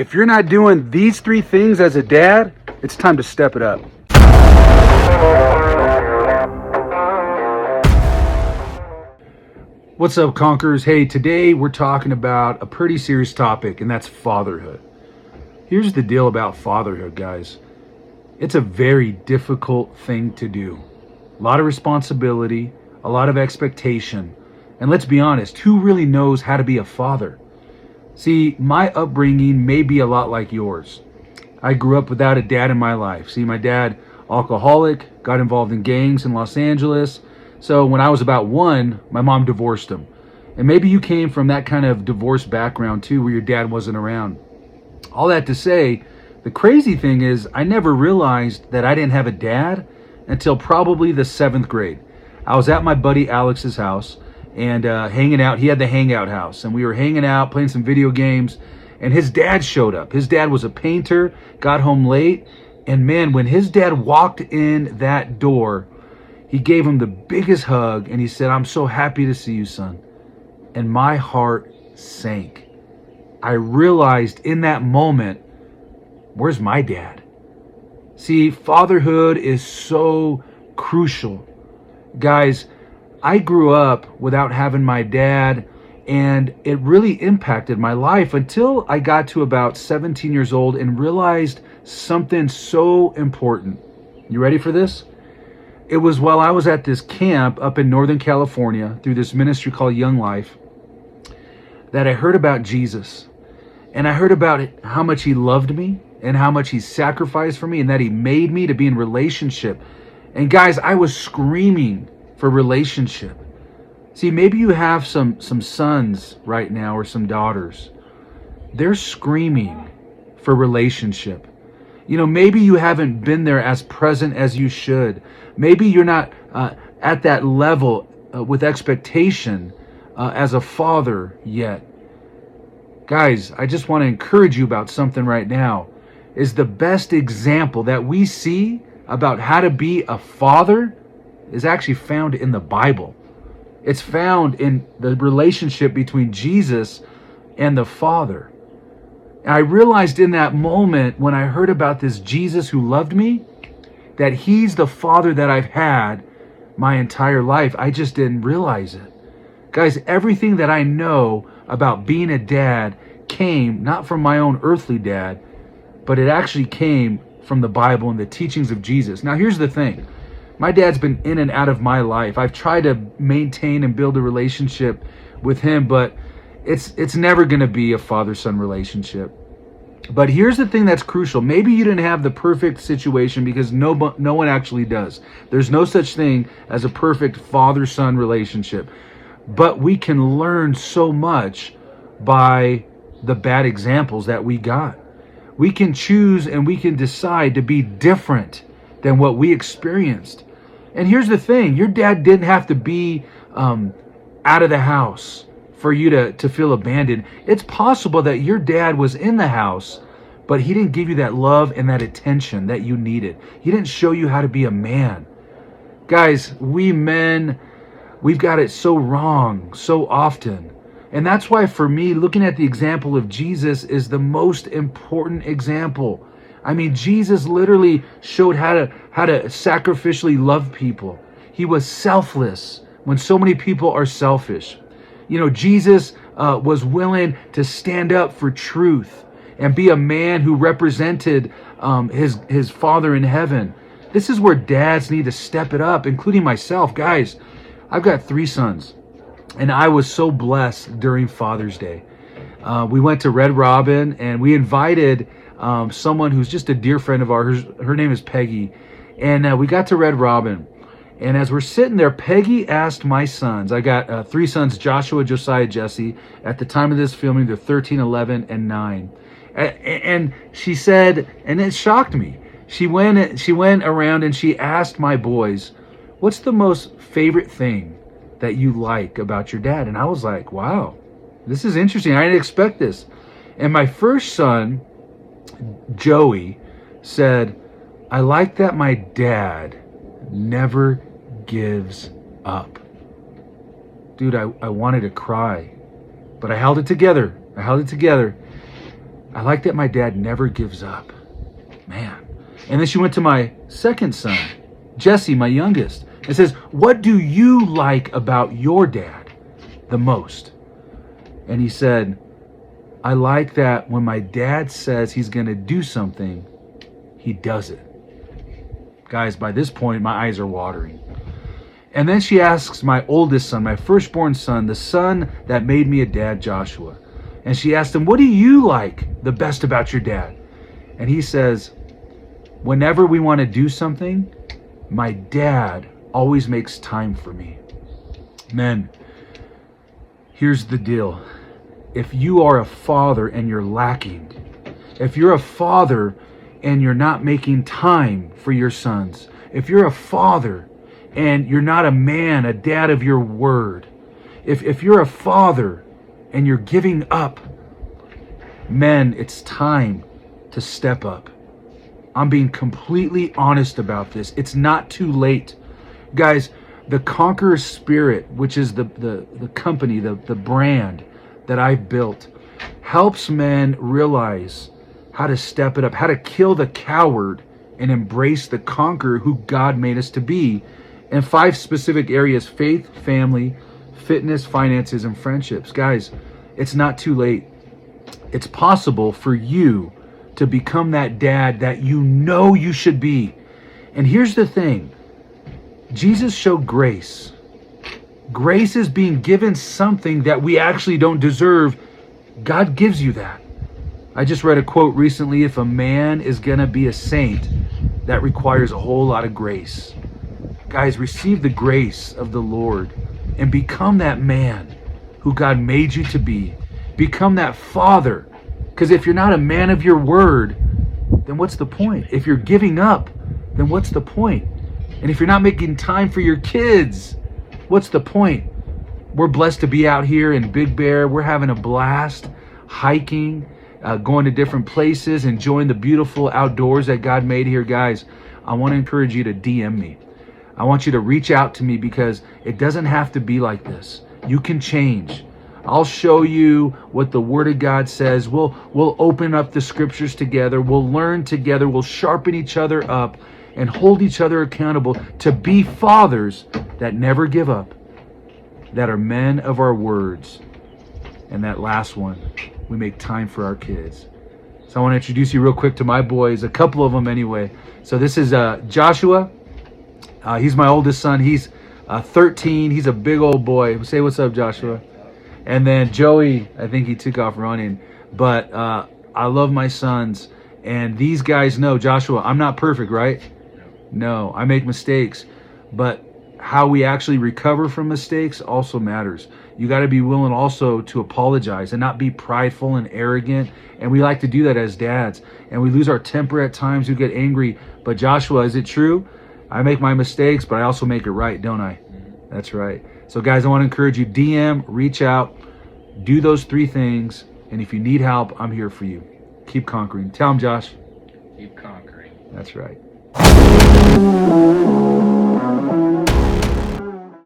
If you're not doing these 3 things as a dad, it's time to step it up. What's up, Conquerors? Hey, today we're talking about a pretty serious topic, and that's fatherhood. Here's the deal about fatherhood, guys. It's a very difficult thing to do. A lot of responsibility, a lot of expectation. And let's be honest, who really knows how to be a father? See, my upbringing may be a lot like yours. I grew up without a dad in my life. See, my dad, alcoholic, got involved in gangs in Los Angeles. So when I was about 1, my mom divorced him. And maybe you came from that kind of divorce background too, where your dad wasn't around. All that to say, the crazy thing is I never realized that I didn't have a dad until probably the 7th grade. I was at my buddy Alex's house and hanging out. He had the hangout house, and we were hanging out, playing some video games, and his dad showed up. His dad was a painter, got home late, and man, when his dad walked in that door, he gave him the biggest hug, and he said, "I'm so happy to see you, son." And my heart sank. I realized in that moment, where's my dad? See, fatherhood is so crucial. Guys, I grew up without having my dad, and it really impacted my life until I got to about 17 years old and realized something so important. You ready for this? It was while I was at this camp up in Northern California through this ministry called Young Life that I heard about Jesus. And I heard about it, how much he loved me and how much he sacrificed for me and that he made me to be in relationship. And guys, I was screaming for relationship. See, maybe you have some sons right now or some daughters. They're screaming for relationship. You know, maybe you haven't been there as present as you should. Maybe you're not at that level with expectation as a father yet. Guys, I just want to encourage you about something right now. Is the best example that we see about how to be a father is actually found in the Bible. It's found in the relationship between Jesus and the Father. I realized in that moment when I heard about this Jesus who loved me, that he's the father that I've had my entire life. I just didn't realize it. Guys, everything that I know about being a dad came not from my own earthly dad, but it actually came from the Bible and the teachings of Jesus. Now, here's the thing. My dad's been in and out of my life. I've tried to maintain and build a relationship with him, but it's never going to be a father-son relationship. But here's the thing that's crucial. Maybe you didn't have the perfect situation because no one actually does. There's no such thing as a perfect father-son relationship. But we can learn so much by the bad examples that we got. We can choose and we can decide to be different than what we experienced. And here's the thing. Your dad didn't have to be out of the house for you to feel abandoned. It's possible that your dad was in the house, but he didn't give you that love and that attention that you needed. He didn't show you how to be a man. Guys, we men, we've got it so wrong so often. And that's why for me, looking at the example of Jesus is the most important example. I mean, Jesus literally showed how to sacrificially love people. He was selfless when so many people are selfish. You know, Jesus was willing to stand up for truth and be a man who represented his Father in heaven. This is where dads need to step it up, including myself. Guys, I've got 3 sons, and I was so blessed during Father's Day. We went to Red Robin, and we invited someone who's just a dear friend of ours. Her name is Peggy. And we got to Red Robin. And as we're sitting there, Peggy asked my sons, I got 3 sons, Joshua, Josiah, Jesse. At the time of this filming, they're 13, 11, and 9. And she said, and it shocked me. She went around and she asked my boys, "What's the most favorite thing that you like about your dad?" And I was like, wow, this is interesting. I didn't expect this. And my first son, Joey, said, "I like that my dad never gives up." Dude, I wanted to cry, but I held it together. I like that my dad never gives up. Man. And then she went to my second son, Jesse, my youngest, and says, what do you like about your dad the most? And he said, I like that when my dad says he's going to do something, he does it. Guys, by this point, my eyes are watering. And then she asks my oldest son, my firstborn son, the son that made me a dad, Joshua. And she asked him, what do you like the best about your dad? And he says, whenever we want to do something, my dad always makes time for me. Men, here's the deal. If you are a father and you're lacking, if you're a father and you're not making time for your sons, if you're a father and you're not a man, a dad of your word, if you're a father and you're giving up, men, it's time to step up. I'm being completely honest about this. It's not too late. Guys, the Conqueror Spirit, which is the company, the brand that I've built, helps men realize how to step it up, how to kill the coward and embrace the conqueror who God made us to be in 5 specific areas: faith, family, fitness, finances, and friendships. Guys, it's not too late. It's possible for you to become that dad that you know you should be. And here's the thing. Jesus showed grace. Grace is being given something that we actually don't deserve. God gives you that. I just read a quote recently, if a man is going to be a saint, that requires a whole lot of grace. Guys, receive the grace of the Lord and become that man who God made you to be. Become that father. Because if you're not a man of your word, then what's the point? If you're giving up, then what's the point? And if you're not making time for your kids, what's the point? We're blessed to be out here in Big Bear. We're having a blast, hiking, going to different places, enjoying the beautiful outdoors that God made here. Guys, I want to encourage you to DM me. I want you to reach out to me, because it doesn't have to be like this. You can change. I'll show you what the Word of God says. We'll open up the scriptures together. We'll learn together. We'll sharpen each other up and hold each other accountable to be fathers that never give up, that are men of our words. And that last one, we make time for our kids. So I want to introduce you real quick to my boys, a couple of them anyway. So this is Joshua. He's my oldest son. He's 13. He's a big old boy. Say what's up, Joshua. And then Joey, I think he took off running. But I love my sons. And these guys know, Joshua, I'm not perfect, right? No, I make mistakes. But how we actually recover from mistakes also matters. You got to be willing also to apologize and not be prideful and arrogant. And we like to do that as dads. And we lose our temper at times. We get angry. But Joshua, is it true? I make my mistakes, but I also make it right, don't I? That's right. So guys, I want to encourage you, DM, reach out, do those 3 things. And if you need help, I'm here for you. Keep conquering. Tell them, Josh. Keep conquering. That's right.